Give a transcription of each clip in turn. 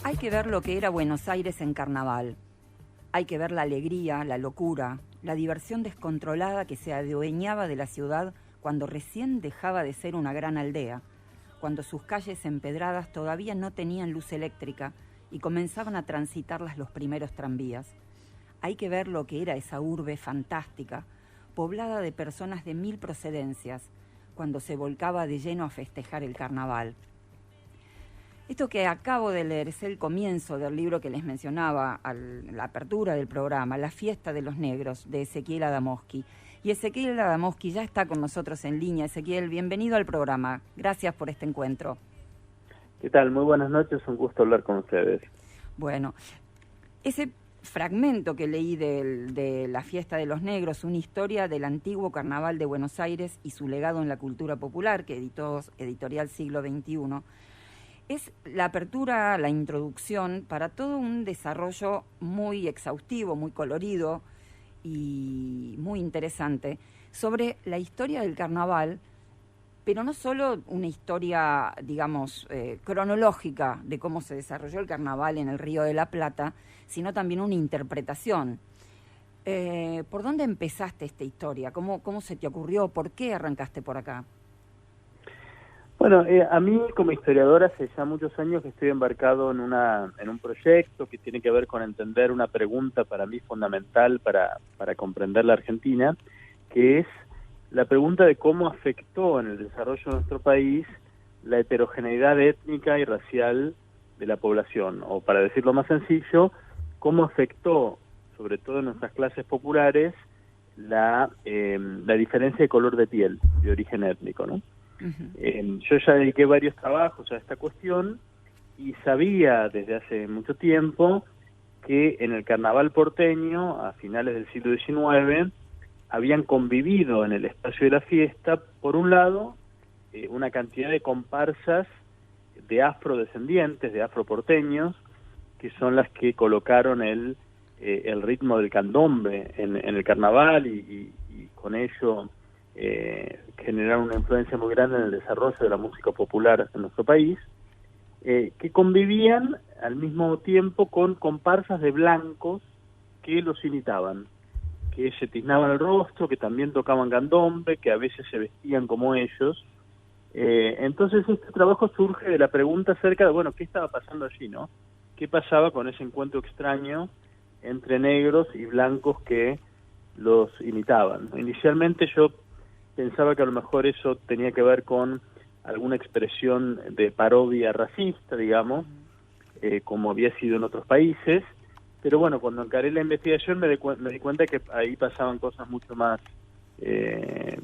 Hay que ver lo que era Buenos Aires en carnaval. Hay que ver la alegría, la locura, la diversión descontrolada que se adueñaba de la ciudad cuando recién dejaba de ser una gran aldea, cuando sus calles empedradas todavía no tenían luz eléctrica y comenzaban a transitarlas los primeros tranvías. Hay que ver lo que era esa urbe fantástica, poblada de personas de 1000 procedencias, cuando se volcaba de lleno a festejar el carnaval. Esto que acabo de leer es el comienzo del libro que les mencionaba, la apertura del programa, La fiesta de los negros, de Ezequiel Adamowski. Y Ezequiel Adamowski ya está con nosotros en línea. Ezequiel, bienvenido al programa. Gracias por este encuentro. ¿Qué tal? Muy buenas noches, un gusto hablar con ustedes. Bueno, ese fragmento que leí de La fiesta de los negros, una historia del antiguo carnaval de Buenos Aires y su legado en la cultura popular, que editó Editorial Siglo XXI, es la apertura, la introducción para todo un desarrollo muy exhaustivo, muy colorido y muy interesante sobre la historia del carnaval, pero no solo una historia, digamos, cronológica de cómo se desarrolló el carnaval en el Río de la Plata, sino también una interpretación. ¿Por dónde empezaste esta historia? ¿Cómo se te ocurrió? ¿Por qué arrancaste por acá? Bueno, a mí como historiador hace ya muchos años que estoy embarcado en un proyecto que tiene que ver con entender una pregunta para mí fundamental para comprender la Argentina, que es la pregunta de cómo afectó en el desarrollo de nuestro país la heterogeneidad étnica y racial de la población, o para decirlo más sencillo, cómo afectó, sobre todo en nuestras clases populares, la diferencia de color de piel, de origen étnico, ¿no? Uh-huh. Yo ya dediqué varios trabajos a esta cuestión y sabía desde hace mucho tiempo que en el carnaval porteño, a finales del siglo XIX, habían convivido en el espacio de la fiesta, por un lado, una cantidad de comparsas de afrodescendientes, de afroporteños, que son las que colocaron el ritmo del candombe en el carnaval y con ello generaron una influencia muy grande en el desarrollo de la música popular en nuestro país, que convivían al mismo tiempo con comparsas de blancos que los imitaban, que se tiznaban el rostro, que también tocaban candombe, que a veces se vestían como ellos. Entonces este trabajo surge de la pregunta acerca de, bueno, ¿qué estaba pasando allí, no? ¿Qué pasaba con ese encuentro extraño entre negros y blancos que los imitaban? Inicialmente yo pensaba que a lo mejor eso tenía que ver con alguna expresión de parodia racista, digamos, como había sido en otros países, pero bueno, cuando encaré la investigación me di cuenta que ahí pasaban cosas mucho más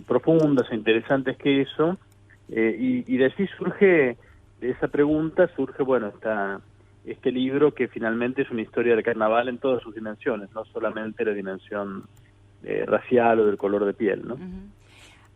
profundas e interesantes que eso, y de allí surge, de esa pregunta surge, bueno, este libro que finalmente es una historia del carnaval en todas sus dimensiones, no solamente la dimensión racial o del color de piel, ¿no? Uh-huh.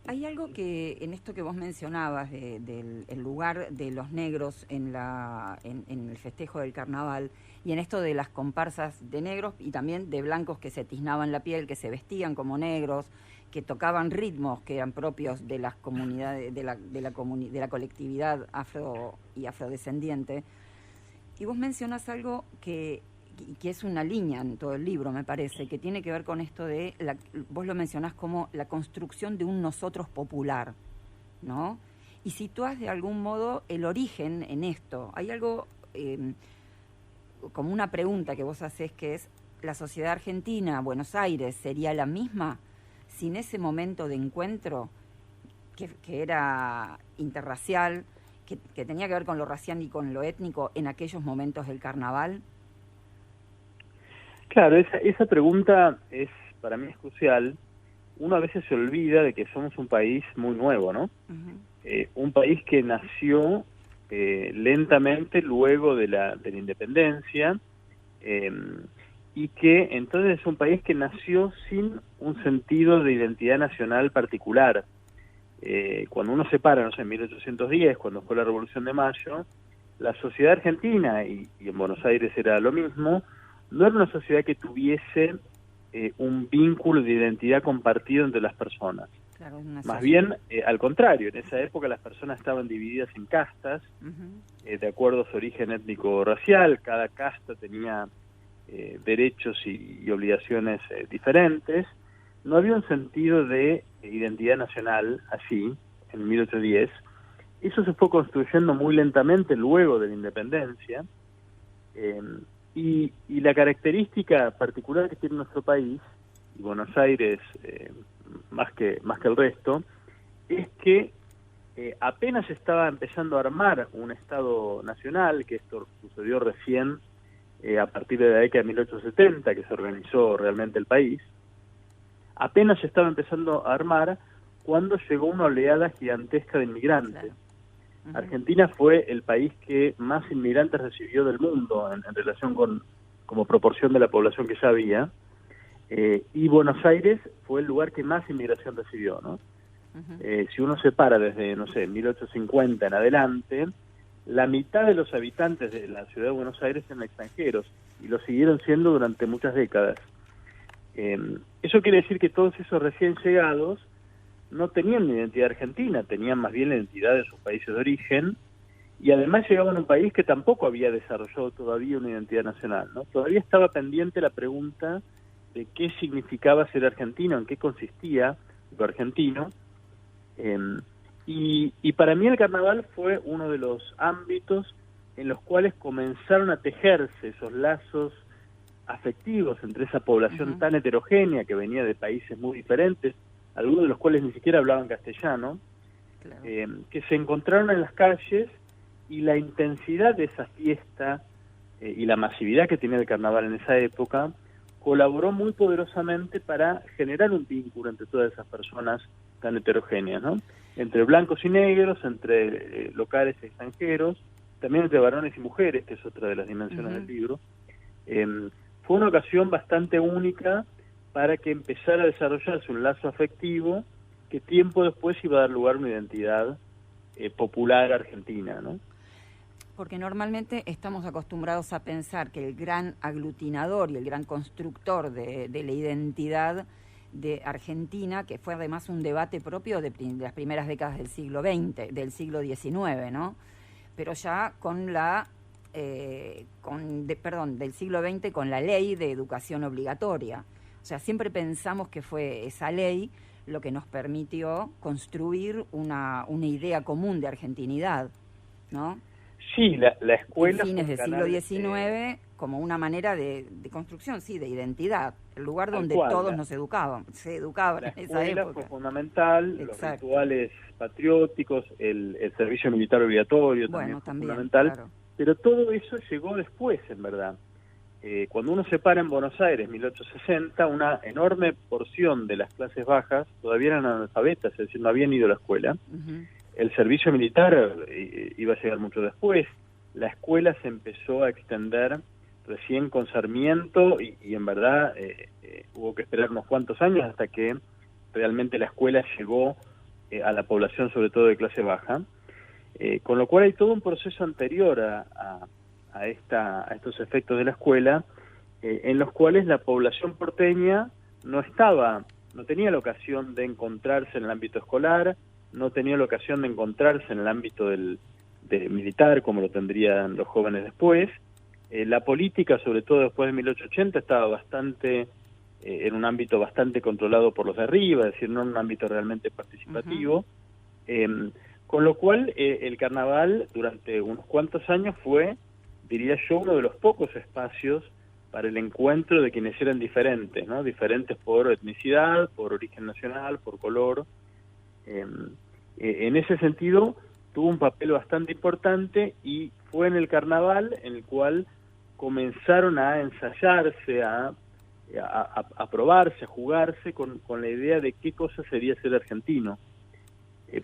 Hay algo que en esto que vos mencionabas del lugar de los negros en el festejo del carnaval y en esto de las comparsas de negros y también de blancos que se tiznaban la piel, que se vestían como negros, que tocaban ritmos que eran propios de las comunidades de la colectividad afro y afrodescendiente. Y vos mencionás algo que es una línea en todo el libro, me parece, que tiene que ver con esto de, vos lo mencionás como la construcción de un nosotros popular, ¿no? Y situás de algún modo el origen en esto. Hay algo, como una pregunta que vos hacés, que es, ¿la sociedad argentina, Buenos Aires, sería la misma sin ese momento de encuentro que era interracial, que tenía que ver con lo racial y con lo étnico en aquellos momentos del carnaval? Claro, esa pregunta para mí es crucial. Uno a veces se olvida de que somos un país muy nuevo, ¿no? Uh-huh. Un país que nació lentamente luego de la independencia, y que entonces es un país que nació sin un sentido de identidad nacional particular. Cuando uno se para, no sé, en 1810, cuando fue la Revolución de Mayo, la sociedad argentina, y en Buenos Aires era lo mismo, no era una sociedad que tuviese un vínculo de identidad compartido entre las personas. Claro, una Más bien, al contrario, en esa época las personas estaban divididas en castas, de acuerdo a su origen étnico-racial. Cada casta tenía derechos y obligaciones diferentes. No había un sentido de identidad nacional así, en 1810. Eso se fue construyendo muy lentamente luego de la independencia, y la característica particular que tiene nuestro país, y Buenos Aires más que el resto, es que apenas estaba empezando a armar un Estado nacional, que esto sucedió recién a partir de la década de 1870, que se organizó realmente el país. Apenas se estaba empezando a armar cuando llegó una oleada gigantesca de inmigrantes. Claro. Argentina fue el país que más inmigrantes recibió del mundo en relación como proporción de la población que ya había, y Buenos Aires fue el lugar que más inmigración recibió, ¿no? Si uno separa desde, no sé, 1850 en adelante, la mitad de los habitantes de la ciudad de Buenos Aires eran extranjeros, y lo siguieron siendo durante muchas décadas. Eso quiere decir que todos esos recién llegados no tenían una identidad argentina, tenían más bien la identidad de sus países de origen, y además llegaban a un país que tampoco había desarrollado todavía una identidad nacional, ¿no? Todavía estaba pendiente la pregunta de qué significaba ser argentino, en qué consistía lo argentino, y para mí el carnaval fue uno de los ámbitos en los cuales comenzaron a tejerse esos lazos afectivos entre esa población tan heterogénea que venía de países muy diferentes, algunos de los cuales ni siquiera hablaban castellano, claro, que se encontraron en las calles, y la intensidad de esa fiesta y la masividad que tenía el carnaval en esa época colaboró muy poderosamente para generar un vínculo entre todas esas personas tan heterogéneas, ¿no? Entre blancos y negros, entre locales y extranjeros, también entre varones y mujeres, que es otra de las dimensiones del libro. Fue una ocasión bastante única para que empezara a desarrollarse un lazo afectivo que tiempo después iba a dar lugar a una identidad popular argentina, ¿no? Porque normalmente estamos acostumbrados a pensar que el gran aglutinador y el gran constructor de la identidad de Argentina, que fue además un debate propio de las primeras décadas del siglo XX, del siglo XIX, ¿no? Pero ya con del siglo XX, con la ley de educación obligatoria. O sea, siempre pensamos que fue esa ley lo que nos permitió construir una idea común de argentinidad, ¿no? Sí, la escuela... En fines del siglo XIX, como una manera de construcción, sí, de identidad, el lugar donde todos se educaban la en esa época. Fue fundamental, exacto, los rituales patrióticos, el servicio militar obligatorio también fue fundamental, claro. Pero todo eso llegó después, en verdad. Cuando uno se para en Buenos Aires, 1860, una enorme porción de las clases bajas todavía eran analfabetas, es decir, no habían ido a la escuela. El servicio militar iba a llegar mucho después. La escuela se empezó a extender recién con Sarmiento, y en verdad hubo que esperar unos cuantos años hasta que realmente la escuela llegó a la población, sobre todo de clase baja. Con lo cual hay todo un proceso anterior a estos efectos de la escuela, en los cuales la población porteña no tenía la ocasión de encontrarse en el ámbito escolar, no tenía la ocasión de encontrarse en el ámbito militar, como lo tendrían los jóvenes después. La política, sobre todo después de 1880, estaba en un ámbito bastante controlado por los de arriba, es decir, no en un ámbito realmente participativo. Con lo cual, el carnaval durante unos cuantos años fue, diría yo, uno de los pocos espacios para el encuentro de quienes eran diferentes, ¿no? Diferentes por etnicidad, por origen nacional, por color. En ese sentido, tuvo un papel bastante importante, y fue en el carnaval en el cual comenzaron a ensayarse, a probarse, a jugarse con la idea de qué cosa sería ser argentino.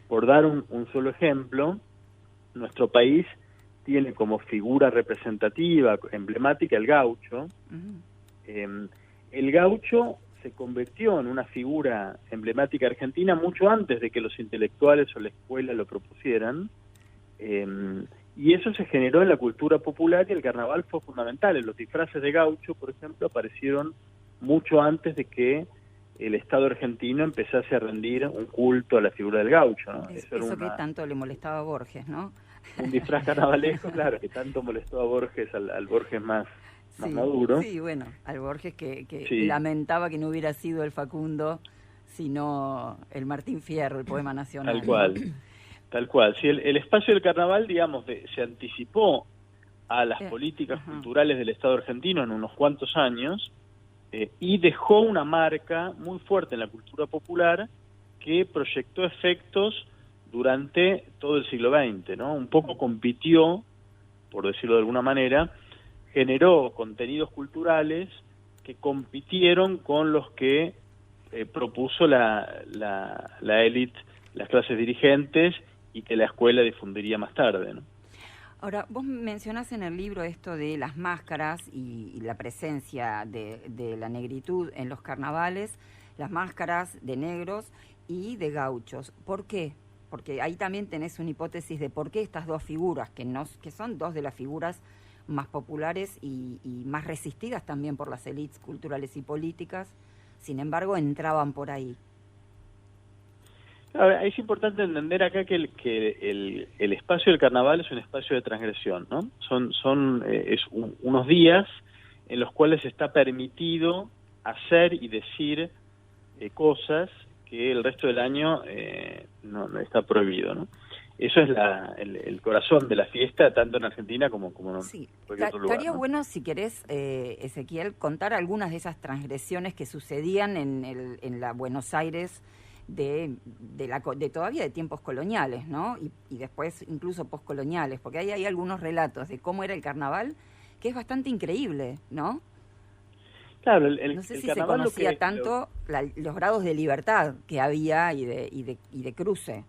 Por dar un solo ejemplo, nuestro país tiene como figura representativa, emblemática, el gaucho. El gaucho se convirtió en una figura emblemática argentina mucho antes de que los intelectuales o la escuela lo propusieran, y eso se generó en la cultura popular, y el carnaval fue fundamental. Los disfraces de gaucho, por ejemplo, aparecieron mucho antes de que el Estado argentino empezase a rendir un culto a la figura del gaucho, ¿no? Eso que tanto le molestaba a Borges, ¿no? Un disfraz carnavalesco, claro, que tanto molestó a Borges, al Borges más maduro. Sí, bueno, al Borges que sí. lamentaba que no hubiera sido el Facundo, sino el Martín Fierro, el poema nacional. Tal cual, tal cual. Sí, el espacio del carnaval, digamos, se anticipó a las políticas culturales del Estado argentino en unos cuantos años, y dejó una marca muy fuerte en la cultura popular que proyectó efectos durante todo el siglo XX, ¿no? Un poco compitió, por decirlo de alguna manera, generó contenidos culturales que compitieron con los que propuso la élite, las clases dirigentes, y que la escuela difundiría más tarde, ¿no? Ahora, vos mencionás en el libro esto de las máscaras y la presencia de la negritud en los carnavales, las máscaras de negros y de gauchos. ¿Por qué? Porque ahí también tenés una hipótesis de por qué estas dos figuras, que son dos de las figuras más populares y más resistidas también por las élites culturales y políticas, sin embargo, entraban por ahí. Ahora, es importante entender acá que el espacio del carnaval es un espacio de transgresión, ¿no? Es unos días en los cuales está permitido hacer y decir cosas que el resto del año no está prohibido, ¿no? Eso es el corazón de la fiesta, tanto en Argentina como en cualquier otro lugar. Estaría ¿no? bueno, si querés, Ezequiel, contar algunas de esas transgresiones que sucedían en la Buenos Aires de todavía de tiempos coloniales, ¿no? Y después incluso poscoloniales, porque ahí hay algunos relatos de cómo era el carnaval que es bastante increíble, ¿no? Claro, no sé si se conocía tanto los grados de libertad que había y de cruce.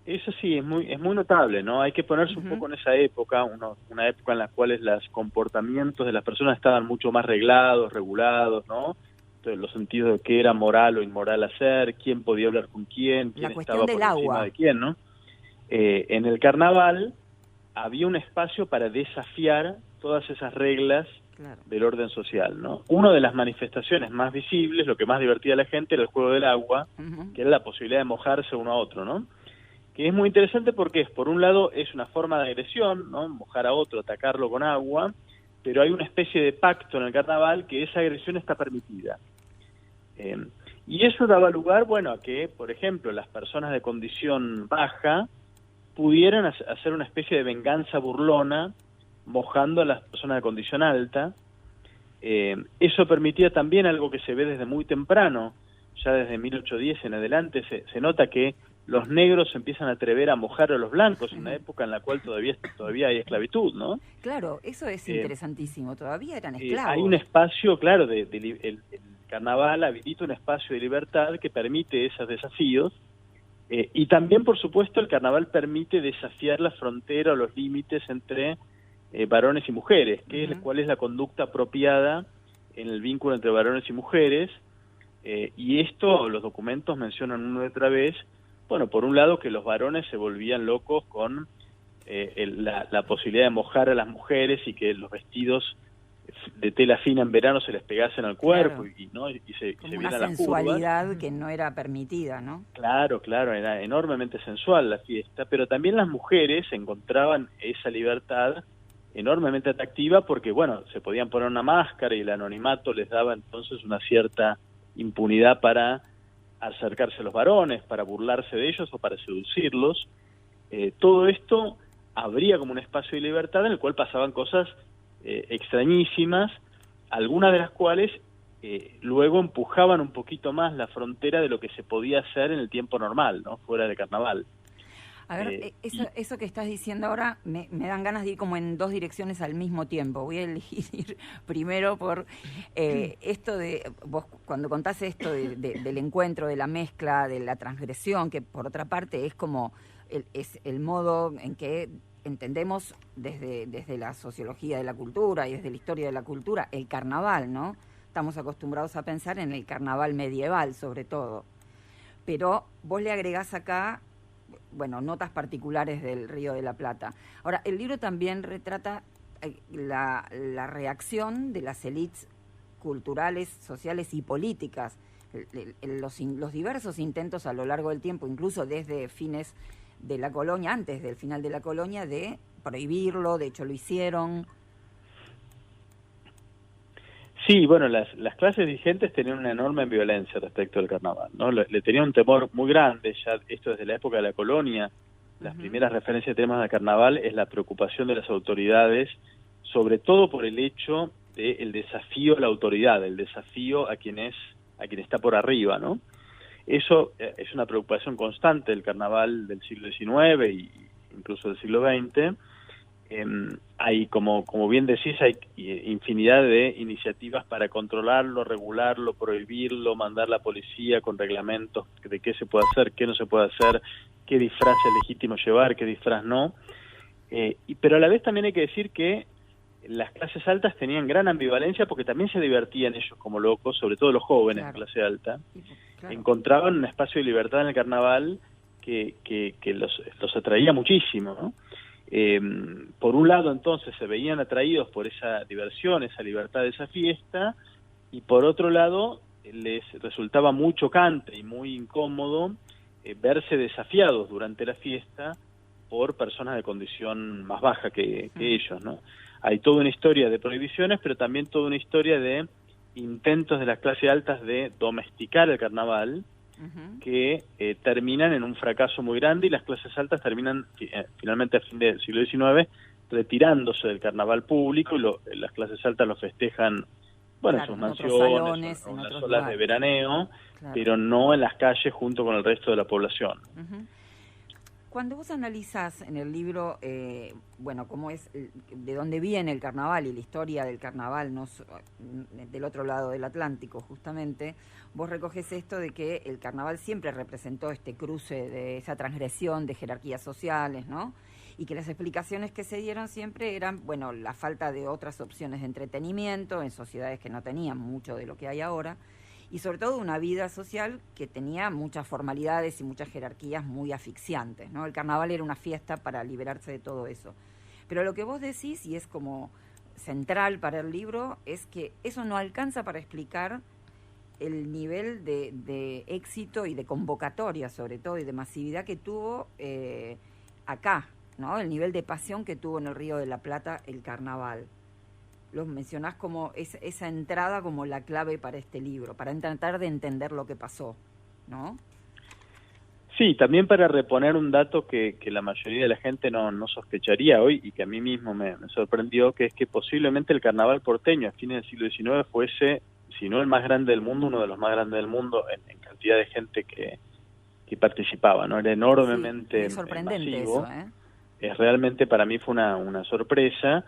Eso sí, es muy notable, ¿no? Hay que ponerse un poco en esa época, una época en la cual los comportamientos de las personas estaban mucho más reglados, regulados, ¿no? Entonces, los sentidos de qué era moral o inmoral hacer, quién podía hablar con quién estaba por encima de quién, ¿no? En el carnaval había un espacio para desafiar todas esas reglas del orden social, ¿no? Una de las manifestaciones más visibles, lo que más divertía a la gente, era el juego del agua, que era la posibilidad de mojarse uno a otro, ¿no? Que es muy interesante porque por un lado es una forma de agresión, ¿no? Mojar a otro, atacarlo con agua, pero hay una especie de pacto en el carnaval que esa agresión está permitida. Y eso daba lugar, bueno, a que, por ejemplo, las personas de condición baja pudieran hacer una especie de venganza burlona mojando a las personas de condición alta. Eso permitía también algo que se ve desde muy temprano, ya desde 1810 en adelante, se nota que los negros se empiezan a atrever a mojar a los blancos en una época en la cual todavía hay esclavitud, ¿no? Claro, eso es interesantísimo, todavía eran esclavos. Hay un espacio, claro, el carnaval habilita un espacio de libertad que permite esos desafíos, y también, por supuesto, el carnaval permite desafiar la frontera o los límites entre varones y mujeres, cuál es la conducta apropiada en el vínculo entre varones y mujeres, y esto los documentos mencionan una y otra vez. Bueno, por un lado que los varones se volvían locos con la posibilidad de mojar a las mujeres y que los vestidos de tela fina en verano se les pegasen al cuerpo, claro. y se como vieran una las sensualidad curvas. que no era permitida, ¿no? Claro, era enormemente sensual la fiesta, pero también las mujeres encontraban esa libertad enormemente atractiva porque, bueno, se podían poner una máscara y el anonimato les daba entonces una cierta impunidad para acercarse a los varones, para burlarse de ellos o para seducirlos. Todo esto abría como un espacio de libertad en el cual pasaban cosas extrañísimas, algunas de las cuales luego empujaban un poquito más la frontera de lo que se podía hacer en el tiempo normal, ¿no? Fuera de carnaval. A ver, eso que estás diciendo ahora me dan ganas de ir como en dos direcciones al mismo tiempo. Voy a elegir primero por esto de, vos cuando contás esto del encuentro, de la mezcla, de la transgresión, que por otra parte es como es el modo en que entendemos desde la sociología de la cultura y desde la historia de la cultura el carnaval, ¿no? Estamos acostumbrados a pensar en el carnaval medieval sobre todo. Pero vos le agregás acá, bueno, notas particulares del Río de la Plata. Ahora, el libro también retrata la reacción de las élites culturales, sociales y políticas los diversos intentos a lo largo del tiempo, incluso desde fines de la colonia, antes del final de la colonia, de prohibirlo, de hecho lo hicieron. Sí, bueno, las clases dirigentes tenían una enorme violencia respecto al carnaval, ¿no? Le tenían un temor muy grande, ya esto desde la época de la colonia. Las primeras referencias que tenemos al carnaval es la preocupación de las autoridades, sobre todo por el hecho del desafío a la autoridad, el desafío a quien está por arriba, ¿no? Eso es una preocupación constante del carnaval del siglo XIX y incluso del siglo XX. Hay, como bien decís, hay infinidad de iniciativas para controlarlo, regularlo, prohibirlo, mandar la policía con reglamentos de qué se puede hacer, qué no se puede hacer, qué disfraz es legítimo llevar, qué disfraz no. Pero a la vez también hay que decir que las clases altas tenían gran ambivalencia porque también se divertían ellos como locos, sobre todo los jóvenes de clase alta. Claro. Encontraban un espacio de libertad en el carnaval que los atraía muchísimo, ¿no? Por un lado, entonces, se veían atraídos por esa diversión, esa libertad de esa fiesta, y por otro lado, les resultaba muy chocante y muy incómodo verse desafiados durante la fiesta por personas de condición más baja que ellos, ¿no? Hay toda una historia de prohibiciones, pero también toda una historia de intentos de las clases altas de domesticar el carnaval, que terminan en un fracaso muy grande, y las clases altas terminan finalmente a fin del siglo XIX retirándose del carnaval público, y las clases altas lo festejan, bueno, en sus mansiones, en las olas de veraneo, pero no en las calles junto con el resto de la población. Cuando vos analizás en el libro, bueno, cómo es, de dónde viene el carnaval y la historia del carnaval, no del otro lado del Atlántico, justamente, vos recoges esto de que el carnaval siempre representó este cruce de esa transgresión de jerarquías sociales, ¿no? Y que las explicaciones que se dieron siempre eran, bueno, la falta de otras opciones de entretenimiento en sociedades que no tenían mucho de lo que hay ahora, y sobre todo una vida social que tenía muchas formalidades y muchas jerarquías muy asfixiantes, ¿no? El carnaval era una fiesta para liberarse de todo eso. Pero lo que vos decís, y es como central para el libro, es que eso no alcanza para explicar el nivel de éxito y de convocatoria, sobre todo, y de masividad que tuvo acá, ¿no? El nivel de pasión que tuvo en el Río de la Plata el carnaval. Lo mencionás como esa entrada como la clave para este libro, para tratar de entender lo que pasó, ¿no? Sí, también para reponer un dato que la mayoría de la gente no sospecharía hoy, y que a mí mismo me sorprendió, que es que posiblemente el carnaval porteño a fines del siglo XIX fuese, si no el más grande del mundo, uno de los más grandes del mundo en cantidad de gente que participaba, ¿no? Era enormemente es sorprendente masivo. Eso, realmente para mí fue una sorpresa.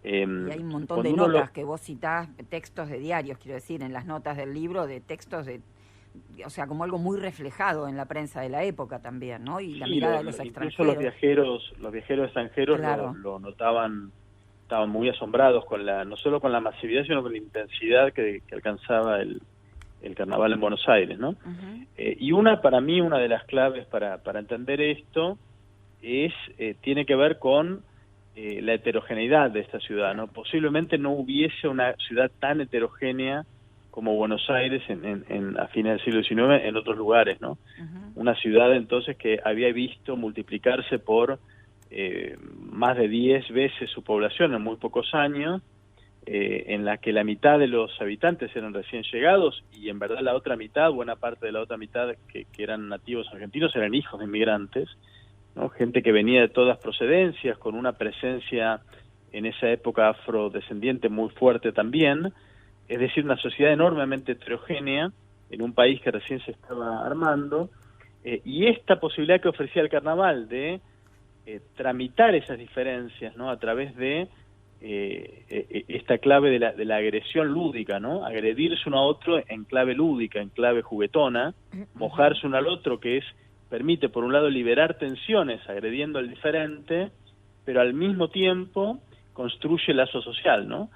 Y hay un montón de notas que vos citás, textos de diarios, quiero decir, en las notas del libro, de textos o sea, como algo muy reflejado en la prensa de la época también, ¿no? Y la mirada de los extranjeros. Incluso los viajeros extranjeros lo notaban, estaban muy asombrados con no solo con la masividad, sino con la intensidad que alcanzaba el carnaval en Buenos Aires, ¿no? Y para mí, una de las claves para entender esto tiene que ver con la heterogeneidad de esta ciudad, ¿no? Posiblemente no hubiese una ciudad tan heterogénea como Buenos Aires a fines del siglo XIX en otros lugares, ¿no? Una ciudad entonces que había visto multiplicarse por más de 10 veces su población en muy pocos años, en la que la mitad de los habitantes eran recién llegados, y en verdad la otra mitad, buena parte de la otra mitad que eran nativos argentinos, eran hijos de inmigrantes, ¿no? Gente que venía de todas procedencias, con una presencia en esa época afrodescendiente muy fuerte también, es decir, una sociedad enormemente heterogénea en un país que recién se estaba armando, y esta posibilidad que ofrecía el carnaval de tramitar esas diferencias, ¿no? A través de esta clave de la agresión lúdica, ¿no? Agredirse uno a otro en clave lúdica, en clave juguetona, mojarse uno al otro, que permite, por un lado, liberar tensiones agrediendo al diferente, pero al mismo tiempo construye lazo social, ¿no?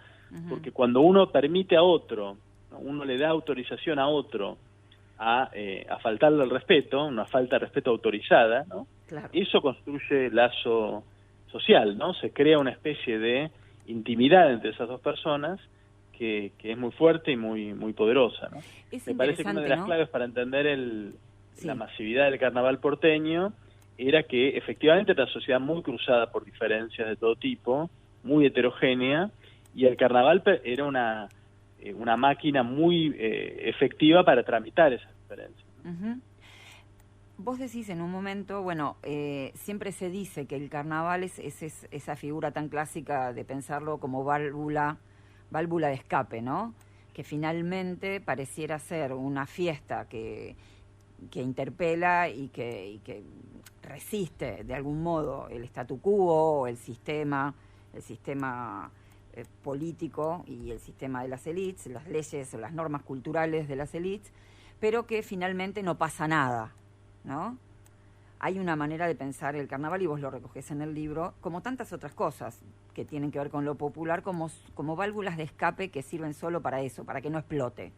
Porque cuando uno permite a otro, ¿no? Uno le da autorización a otro a faltarle el respeto, una falta de respeto autorizada, ¿no? Claro. Eso construye lazo social, ¿no? Se crea una especie de intimidad entre esas dos personas que es muy fuerte y muy poderosa, ¿no? Me parece que una de las claves para entender la masividad del carnaval porteño era que efectivamente era una sociedad muy cruzada por diferencias de todo tipo, muy heterogénea, y el carnaval era una máquina muy efectiva para tramitar esas diferencias. Uh-huh. Vos decís en un momento, bueno, siempre se dice que el carnaval es esa figura tan clásica de pensarlo como válvula de escape, ¿no? Que finalmente pareciera ser una fiesta que interpela y que resiste de algún modo el statu quo, el sistema político y el sistema de las élites, las leyes o las normas culturales de las élites, pero que finalmente no pasa nada, ¿no? Hay una manera de pensar el carnaval, y vos lo recogés en el libro, como tantas otras cosas que tienen que ver con lo popular, como válvulas de escape que sirven solo para eso, para que no explote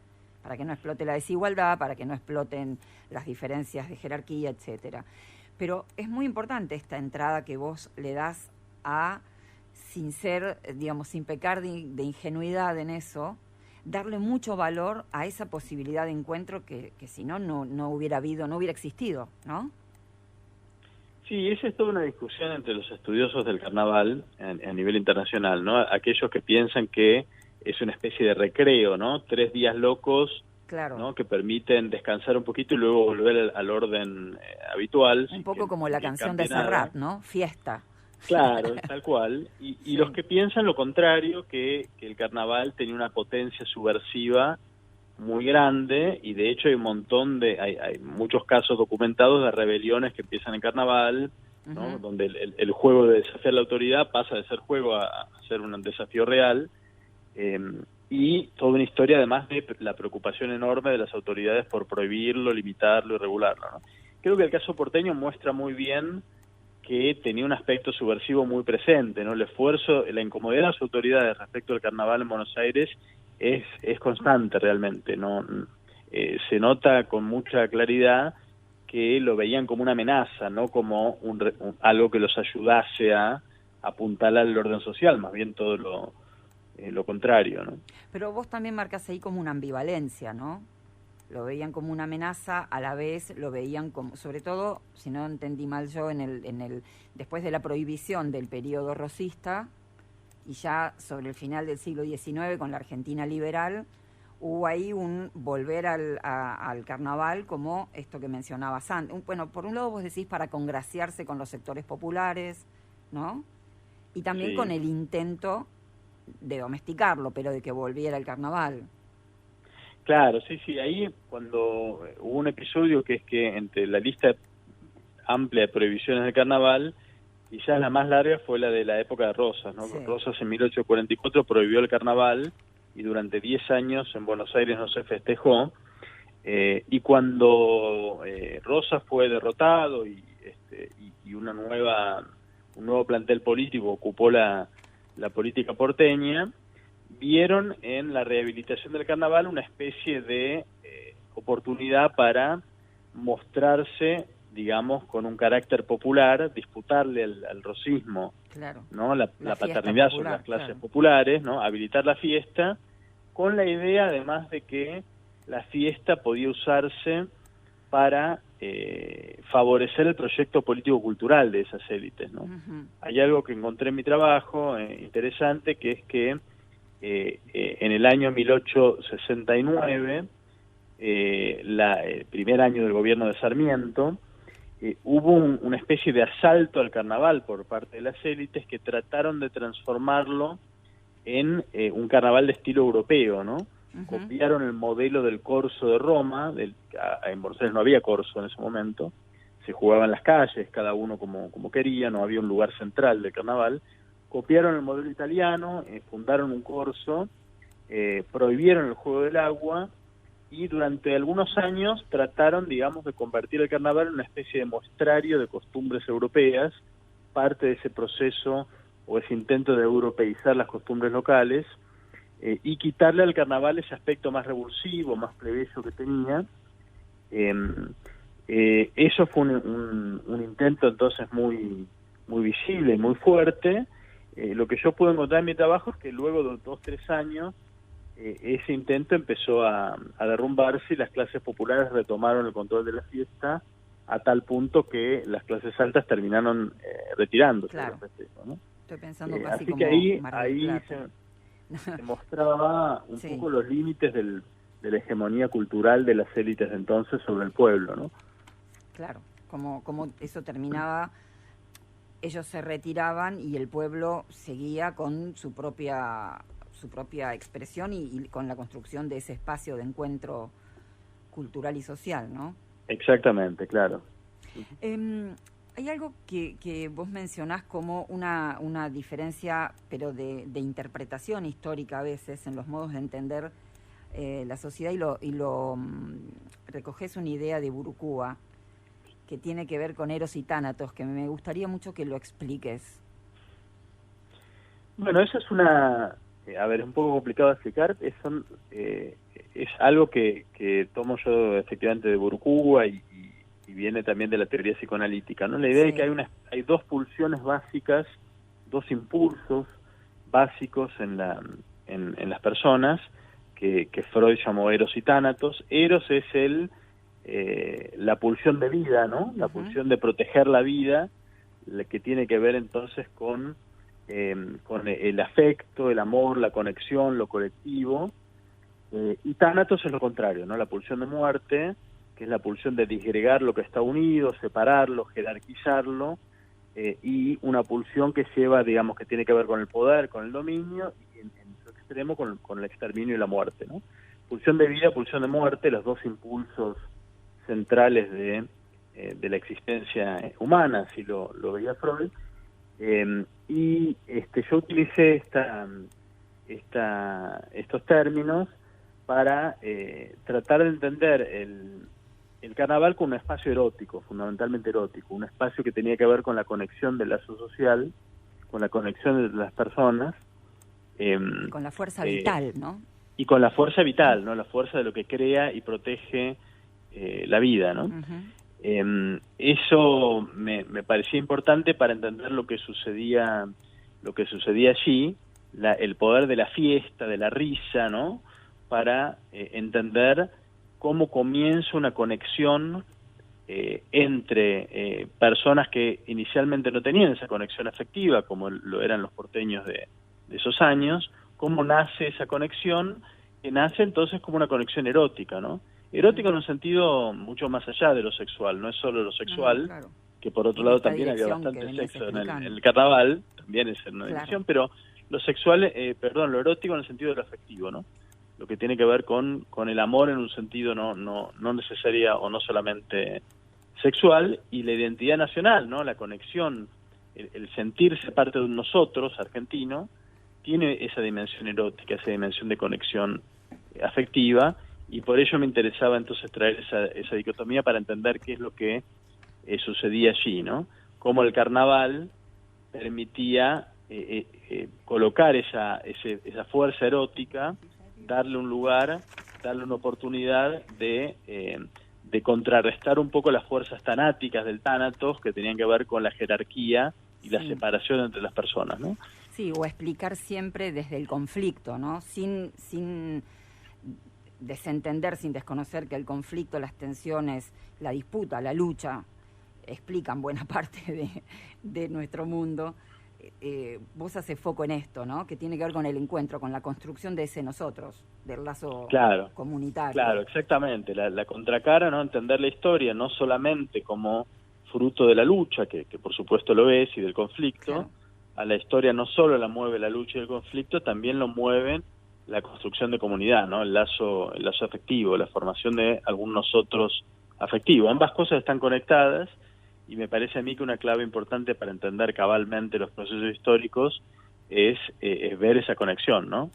la desigualdad, para que no exploten las diferencias de jerarquía, etcétera. Pero es muy importante esta entrada que vos le das sin pecar de ingenuidad en eso, darle mucho valor a esa posibilidad de encuentro que si no hubiera habido, no hubiera existido, ¿no? Sí, esa es toda una discusión entre los estudiosos del carnaval a nivel internacional, ¿no? Aquellos que piensan que es una especie de recreo, ¿no? 3 días locos, claro, ¿no? Que permiten descansar un poquito y luego volver al orden habitual. Un poco como la canción de Serrat, ¿no? Fiesta. Claro, tal cual. Y los que piensan lo contrario, que el carnaval tenía una potencia subversiva muy grande, y de hecho hay muchos casos documentados de rebeliones que empiezan en carnaval, ¿no? Donde el juego de desafiar la autoridad pasa de ser juego a ser un desafío real, y toda una historia además de la preocupación enorme de las autoridades por prohibirlo, limitarlo y regularlo, ¿no? Creo que el caso porteño muestra muy bien que tenía un aspecto subversivo muy presente, ¿no? El esfuerzo, la incomodidad de las autoridades respecto al carnaval en Buenos Aires es constante realmente, ¿no? Se nota con mucha claridad que lo veían como una amenaza, no como algo que los ayudase a apuntalar el orden social, más bien todo lo contrario, ¿no? Pero vos también marcás ahí como una ambivalencia, ¿no? Lo veían como una amenaza, a la vez lo veían como, sobre todo, si no entendí mal yo, después de la prohibición del periodo rosista, y ya sobre el final del siglo XIX con la Argentina liberal, hubo ahí un volver al carnaval como esto que mencionabas antes. Bueno, por un lado vos decís para congraciarse con los sectores populares, ¿no? Y también con el intento de domesticarlo, pero de que volviera el carnaval. Claro, sí, ahí cuando hubo un episodio que es que entre la lista amplia de prohibiciones de carnaval, quizás la más larga fue la de la época de Rosas, ¿no? Sí. Rosas en 1844 prohibió el carnaval y durante 10 años en Buenos Aires no se festejó, y cuando Rosas fue derrotado y un nuevo plantel político ocupó la política porteña, vieron en la rehabilitación del carnaval una especie de oportunidad para mostrarse, digamos, con un carácter popular, disputarle al rosismo, claro, ¿no? La paternidad popular, sobre las clases populares, ¿no? Habilitar la fiesta, con la idea además de que la fiesta podía usarse para favorecer el proyecto político-cultural de esas élites, ¿no? Uh-huh. Hay algo que encontré en mi trabajo interesante, que es que en el año 1869, el primer año del gobierno de Sarmiento, hubo una especie de asalto al carnaval por parte de las élites que trataron de transformarlo en un carnaval de estilo europeo, ¿no? Uh-huh. Copiaron el modelo del corso de Roma, en Buenos Aires no había corso en ese momento, se jugaba en las calles, cada uno como quería, no había un lugar central del carnaval. Copiaron el modelo italiano, fundaron un corso, prohibieron el juego del agua y durante algunos años trataron, digamos, de convertir el carnaval en una especie de muestrario de costumbres europeas, parte de ese proceso o ese intento de europeizar las costumbres locales, y quitarle al carnaval ese aspecto más revulsivo, más plebeyo que tenía. Eso fue un intento entonces muy visible y muy fuerte. Lo que yo pude encontrar en mi trabajo es que luego de 2-3 años ese intento empezó a derrumbarse y las clases populares retomaron el control de la fiesta a tal punto que las clases altas terminaron retirándose claro. del festejo, ¿no? Estoy pensando casi así como que ahí Plata. se mostraba un poco los límites de la hegemonía cultural de las élites de entonces sobre el pueblo, ¿no? Claro, como eso terminaba, ellos se retiraban y el pueblo seguía con su propia expresión y con la construcción de ese espacio de encuentro cultural y social, ¿no? Exactamente, claro. Hay algo que vos mencionás como una diferencia, pero de interpretación histórica a veces, en los modos de entender la sociedad y lo recogés una idea de Burukua que tiene que ver con Eros y Tánatos, que me gustaría mucho que lo expliques. Bueno, eso es es un poco complicado de explicar, es algo que tomo yo efectivamente de Burukua y viene también de la teoría psicoanalítica, ¿no? La idea es que hay dos pulsiones básicas, dos impulsos básicos en las personas que Freud llamó Eros y Tánatos. Eros es la pulsión de vida, ¿no? La pulsión de proteger la vida, la que tiene que ver entonces con el afecto, el amor, la conexión, lo colectivo. Y Tánatos es lo contrario, ¿no? La pulsión de muerte, que es la pulsión de disgregar lo que está unido, separarlo, jerarquizarlo, y una pulsión que lleva, digamos, que tiene que ver con el poder, con el dominio, y en su extremo con el exterminio y la muerte, ¿no? Pulsión de vida, pulsión de muerte, los dos impulsos centrales de la existencia humana, así lo veía Freud. Yo utilicé estos términos para tratar de entender el carnaval como un espacio erótico, fundamentalmente erótico, un espacio que tenía que ver con la conexión del lazo social, con la conexión de las personas. Con la fuerza vital, ¿no? Y con la fuerza vital, ¿no? La fuerza de lo que crea y protege la vida, ¿no? Eso me parecía importante para entender lo que sucedía allí, el poder de la fiesta, de la risa, ¿no? Para entender cómo comienza una conexión entre personas que inicialmente no tenían esa conexión afectiva, como lo eran los porteños de esos años, cómo nace esa conexión, que nace entonces como una conexión erótica, ¿no? Erótica en un sentido mucho más allá de lo sexual, no es solo lo sexual, claro, que por otro lado también había bastante sexo en el carnaval, también es en una dimensión, pero lo sexual, lo erótico en el sentido de lo afectivo, ¿no? Lo que tiene que ver con el amor en un sentido no necesaria o no solamente sexual, y la identidad nacional, ¿no? La conexión, el sentirse parte de un nosotros argentino, tiene esa dimensión erótica, esa dimensión de conexión afectiva, y por ello me interesaba entonces traer esa dicotomía para entender qué es lo que sucedía allí, ¿no? Cómo el carnaval permitía colocar esa fuerza erótica, darle un lugar, darle una oportunidad de contrarrestar un poco las fuerzas tanáticas del tánatos, que tenían que ver con la jerarquía y la separación entre las personas, ¿no? Sí, o explicar siempre desde el conflicto, ¿no? Sin desentender, sin desconocer que el conflicto, las tensiones, la disputa, la lucha, explican buena parte de nuestro mundo. Vos haces foco en esto, ¿no? Que tiene que ver con el encuentro, con la construcción de ese nosotros, del lazo comunitario. Claro, exactamente. La contracara, ¿no? Entender la historia no solamente como fruto de la lucha, que por supuesto lo es, y del conflicto. Claro. A la historia no solo la mueve la lucha y el conflicto, también lo mueven la construcción de comunidad, ¿no? El lazo afectivo, la formación de algún nosotros afectivo. Ambas cosas están conectadas, y me parece a mí que una clave importante para entender cabalmente los procesos históricos es ver esa conexión, ¿no?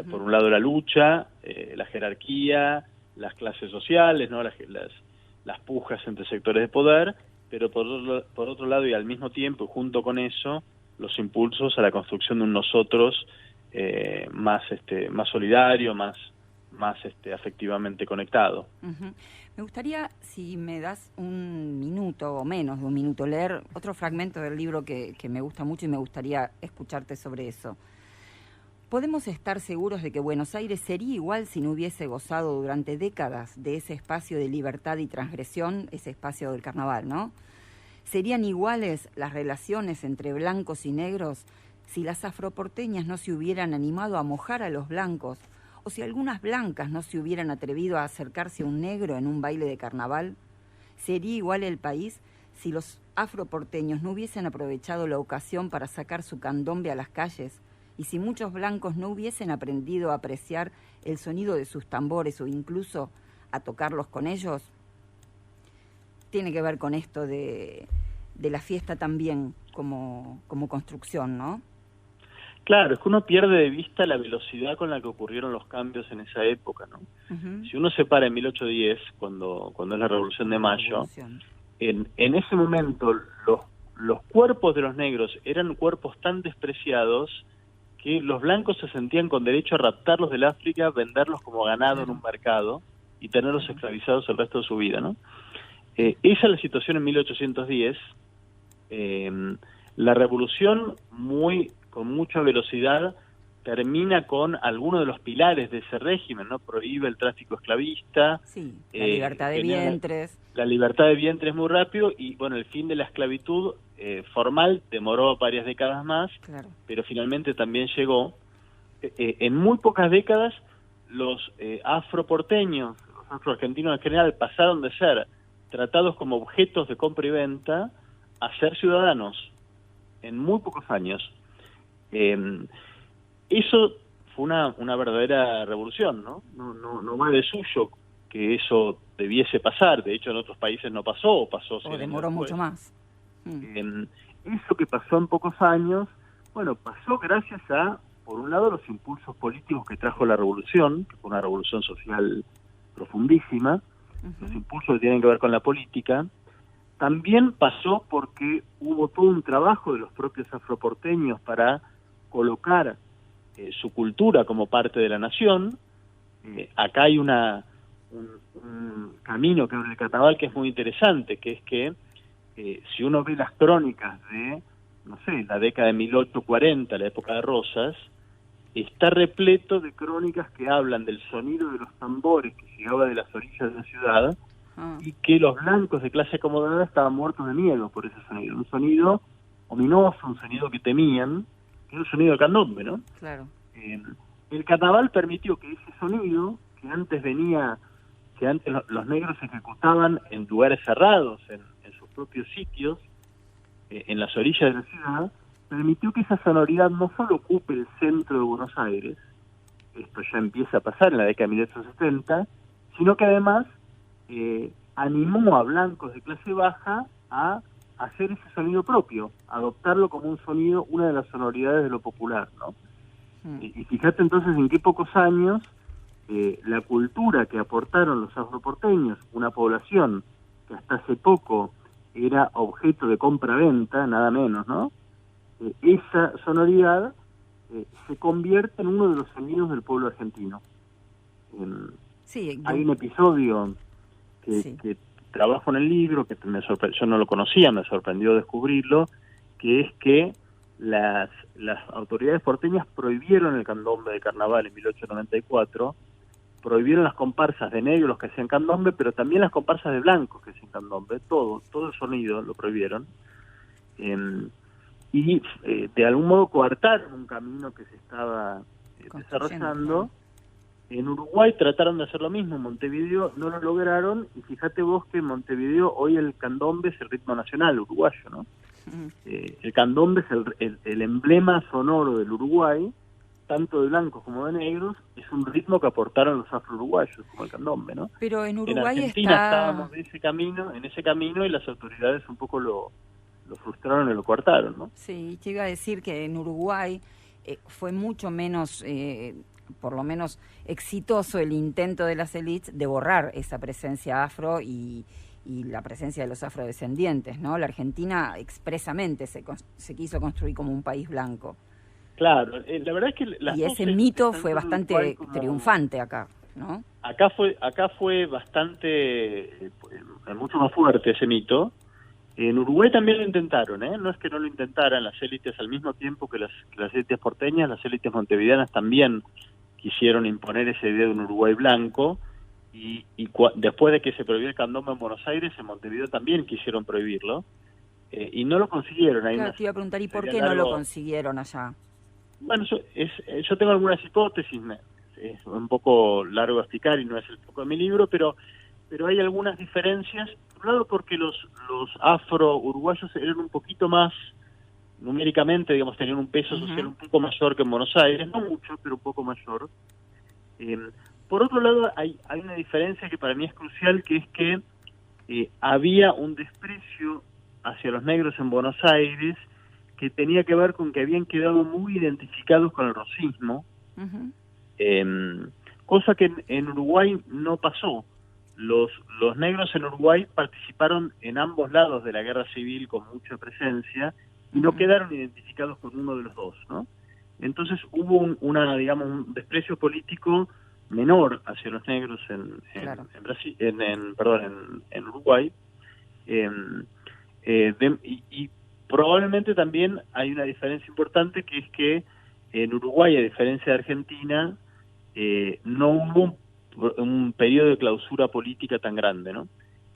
Por un lado la lucha, la jerarquía, las clases sociales, ¿no? Las pujas entre sectores de poder, pero por otro lado y al mismo tiempo, junto con eso, los impulsos a la construcción de un nosotros más solidario, más afectivamente conectado. Me gustaría, si me das un minuto o menos de un minuto, leer otro fragmento del libro que me gusta mucho y me gustaría escucharte sobre eso. ¿podemos estar seguros de que Buenos Aires sería igual si no hubiese gozado durante décadas de ese espacio de libertad y transgresión, ese espacio del carnaval, ¿no? ¿Serían iguales las relaciones entre blancos y negros si las afroporteñas no se hubieran animado a mojar a los blancos o si algunas blancas no se hubieran atrevido a acercarse a un negro en un baile de carnaval? ¿Sería igual el país si los afroporteños no hubiesen aprovechado la ocasión para sacar su candombe a las calles y si muchos blancos no hubiesen aprendido a apreciar el sonido de sus tambores o incluso a tocarlos con ellos? Tiene que ver con esto de la fiesta también como construcción, ¿no? Claro, es que uno pierde de vista la velocidad con la que ocurrieron los cambios en esa época, ¿no? Uh-huh. Si uno se para en 1810, cuando es la Revolución de Mayo, en ese momento los cuerpos de los negros eran cuerpos tan despreciados que los blancos se sentían con derecho a raptarlos del África, venderlos como ganado en un mercado y tenerlos esclavizados el resto de su vida, ¿no? Esa es la situación en 1810. La revolución, con mucha velocidad, termina con algunos de los pilares de ese régimen, ¿no? Prohíbe el tráfico esclavista. Sí, la libertad de vientres. La libertad de vientres muy rápido y, bueno, el fin de la esclavitud formal demoró varias décadas más, claro, pero finalmente también llegó. En muy pocas décadas los afroporteños, los afroargentinos en general, pasaron de ser tratados como objetos de compra y venta a ser ciudadanos en muy pocos años. Eso fue una verdadera revolución, ¿no? No va de suyo que eso debiese pasar. De hecho, en otros países no pasó, o pasó... O demoró mucho más. Eso que pasó en pocos años, bueno, pasó gracias a, por un lado, los impulsos políticos que trajo la revolución, que fue una revolución social profundísima, los impulsos que tienen que ver con la política. También pasó porque hubo todo un trabajo de los propios afroporteños para colocar su cultura como parte de la nación. Acá hay un camino que abre el carnaval que es muy interesante, que es que si uno ve las crónicas de, no sé, la década de 1840, la época de Rosas, está repleto de crónicas que hablan del sonido de los tambores que llegaba de las orillas de la ciudad y que los blancos de clase acomodada estaban muertos de miedo por ese sonido. Un sonido ominoso, un sonido que temían, que es el sonido del candombe, ¿no? Claro. El carnaval permitió que ese sonido, que antes los negros ejecutaban en lugares cerrados, en sus propios sitios, en las orillas de la ciudad, permitió que esa sonoridad no solo ocupe el centro de Buenos Aires, esto ya empieza a pasar en la década de 1870, sino que además animó a blancos de clase baja a hacer ese sonido propio, adoptarlo como un sonido, una de las sonoridades de lo popular, ¿no? Y fíjate entonces en qué pocos años la cultura que aportaron los afroporteños, una población que hasta hace poco era objeto de compra-venta, nada menos, ¿no? Esa sonoridad se convierte en uno de los sonidos del pueblo argentino. Hay un episodio que trabajo en el libro, que yo no lo conocía, me sorprendió descubrirlo, que es que las autoridades porteñas prohibieron el candombe de carnaval en 1894, prohibieron las comparsas de negros que hacían candombe, pero también las comparsas de blancos que hacían candombe, todo el sonido lo prohibieron, y de algún modo coartaron un camino que se estaba desarrollando. En Uruguay trataron de hacer lo mismo, en Montevideo no lo lograron, y fíjate vos que en Montevideo hoy el candombe es el ritmo nacional uruguayo, ¿no? El candombe es el emblema sonoro del Uruguay, tanto de blancos como de negros, es un ritmo que aportaron los afro-uruguayos, como el candombe, ¿no? Pero en Uruguay en Argentina estábamos en ese camino, y las autoridades un poco lo frustraron y lo coartaron, ¿no? Sí, te iba a decir que en Uruguay fue mucho menos... por lo menos exitoso el intento de las élites de borrar esa presencia afro y la presencia de los afrodescendientes, ¿no? La Argentina expresamente se quiso construir como un país blanco. Claro, la verdad es que... Y ese mito fue bastante triunfante acá, ¿no? Acá fue bastante, mucho más fuerte ese mito, En Uruguay también lo intentaron, no es que no lo intentaran las élites al mismo tiempo que las élites porteñas, las élites montevideanas también quisieron imponer esa idea de un Uruguay blanco, y después de que se prohibió el candombe en Buenos Aires, en Montevideo también quisieron prohibirlo, y no lo consiguieron. Claro, te iba a preguntar, ¿y por qué no lo consiguieron allá? Bueno, yo tengo algunas hipótesis, es un poco largo de explicar y no es el foco de mi libro, pero hay algunas diferencias. Por un lado, porque los afro-uruguayos eran un poquito más, numéricamente, digamos, tenían un peso social un poco mayor que en Buenos Aires, no mucho, pero un poco mayor. Por otro lado, hay una diferencia que para mí es crucial, que es que había un desprecio hacia los negros en Buenos Aires que tenía que ver con que habían quedado muy identificados con el rosismo, cosa que en Uruguay no pasó. Los negros en Uruguay participaron en ambos lados de la guerra civil con mucha presencia y no quedaron identificados con uno de los dos, ¿no? Entonces hubo un desprecio político menor hacia los negros en Brasil, en Uruguay, y probablemente también hay una diferencia importante, que es que en Uruguay, a diferencia de Argentina, no hubo un periodo de clausura política tan grande, ¿no?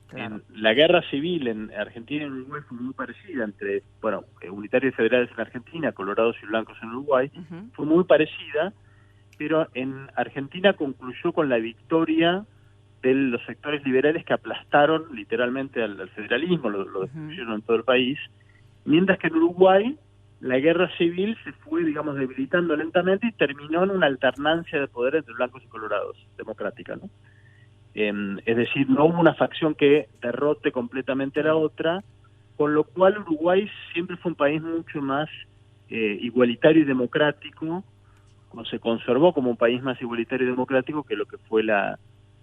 Claro. La guerra civil en Argentina y en Uruguay fue muy parecida, entre, unitarios y federales en Argentina, colorados y blancos en Uruguay, fue muy parecida, pero en Argentina concluyó con la victoria de los sectores liberales que aplastaron literalmente al federalismo, lo destruyeron en todo el país, mientras que en Uruguay la guerra civil se fue, digamos, debilitando lentamente y terminó en una alternancia de poder entre blancos y colorados, democrática, ¿no? Es decir, no hubo una facción que derrote completamente a la otra, con lo cual Uruguay siempre fue un país mucho más igualitario y democrático, se conservó como un país más igualitario y democrático que lo que fue la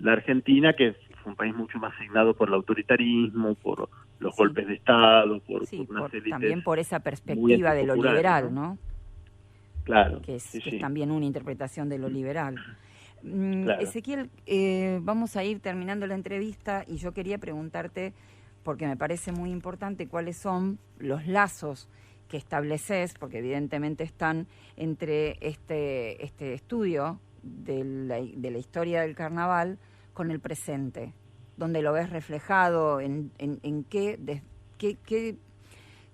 Argentina, que fue un país mucho más signado por el autoritarismo, por los golpes de Estado, por unas élites, también por esa perspectiva de lo liberal, ¿no? Claro. Que es también una interpretación de lo liberal. Claro. Ezequiel, vamos a ir terminando la entrevista y yo quería preguntarte, porque me parece muy importante, cuáles son los lazos que estableces, porque evidentemente están entre este estudio de la historia del carnaval con el presente, donde lo ves reflejado, en qué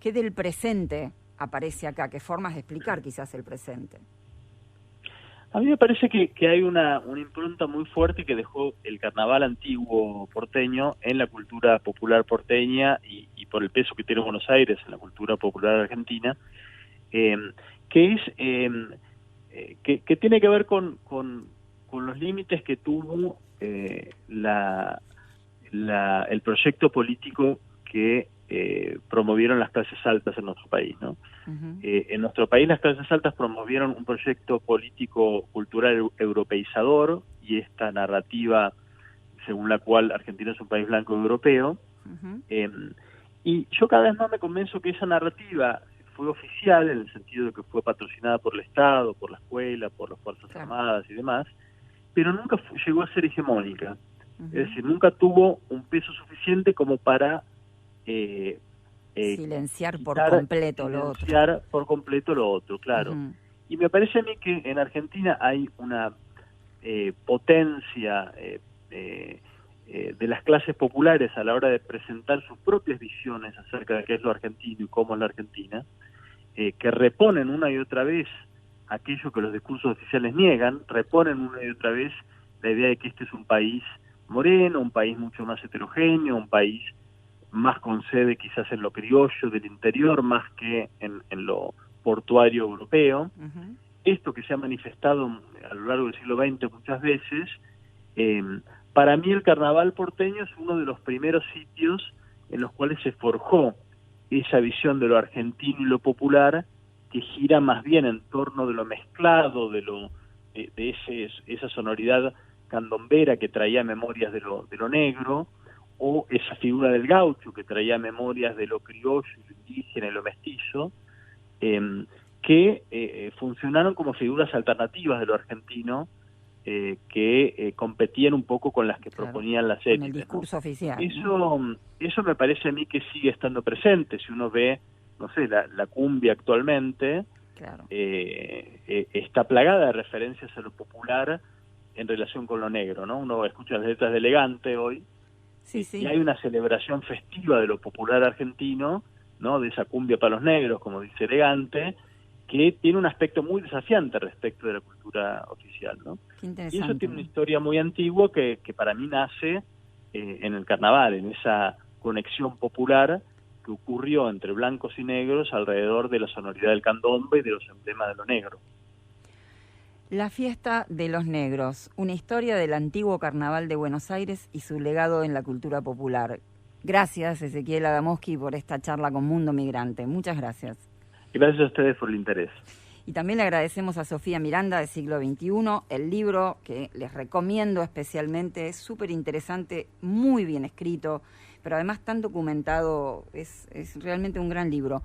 del presente aparece acá, qué formas de explicar quizás el presente. A mí me parece que hay una impronta muy fuerte que dejó el carnaval antiguo porteño en la cultura popular porteña y por el peso que tiene Buenos Aires en la cultura popular argentina, que tiene que ver con los límites que tuvo el proyecto político que promovieron las clases altas en nuestro país, ¿no? En nuestro país las clases altas promovieron un proyecto político cultural europeizador, y esta narrativa según la cual Argentina es un país blanco europeo, y yo cada vez más me convenzo que esa narrativa fue oficial, en el sentido de que fue patrocinada por el Estado, por la escuela, por las Fuerzas Armadas y demás, pero nunca llegó a ser hegemónica. Es decir, nunca tuvo un peso suficiente como para silenciar por completo lo otro, claro. Y me parece a mí que en Argentina hay una potencia de las clases populares a la hora de presentar sus propias visiones acerca de qué es lo argentino y cómo es la Argentina, que reponen una y otra vez aquello que los discursos oficiales niegan, reponen una y otra vez la idea de que este es un país moreno, un país mucho más heterogéneo, un país más con sede quizás en lo criollo del interior más que en lo portuario europeo. Esto que se ha manifestado a lo largo del siglo XX muchas veces, para mí el carnaval porteño es uno de los primeros sitios en los cuales se forjó esa visión de lo argentino y lo popular, que gira más bien en torno de lo mezclado, de esa sonoridad candombera que traía memorias de lo negro, o esa figura del gaucho que traía memorias de lo criollo, lo indígena y lo mestizo, que funcionaron como figuras alternativas de lo argentino, que competían un poco con las que proponían las élites. En el discurso oficial. Eso me parece a mí que sigue estando presente. Si uno ve, no sé, la cumbia actualmente, está plagada de referencias a lo popular en relación con lo negro, ¿no? Uno escucha las letras de Elegante hoy, y hay una celebración festiva de lo popular argentino, ¿no? De esa cumbia para los negros, como dice Elegante, que tiene un aspecto muy desafiante respecto de la cultura oficial, ¿no? Y eso tiene una historia muy antigua que para mí nace en el carnaval, en esa conexión popular que ocurrió entre blancos y negros alrededor de la sonoridad del candombe y de los emblemas de lo negro. La fiesta de los negros, una historia del antiguo carnaval de Buenos Aires y su legado en la cultura popular. Gracias, Ezequiel Adamowski, por esta charla con Mundo Migrante. Muchas gracias. Gracias a ustedes por el interés. Y también le agradecemos a Sofía Miranda de Siglo XXI, el libro que les recomiendo especialmente, es súper interesante, muy bien escrito, pero además tan documentado, es realmente un gran libro.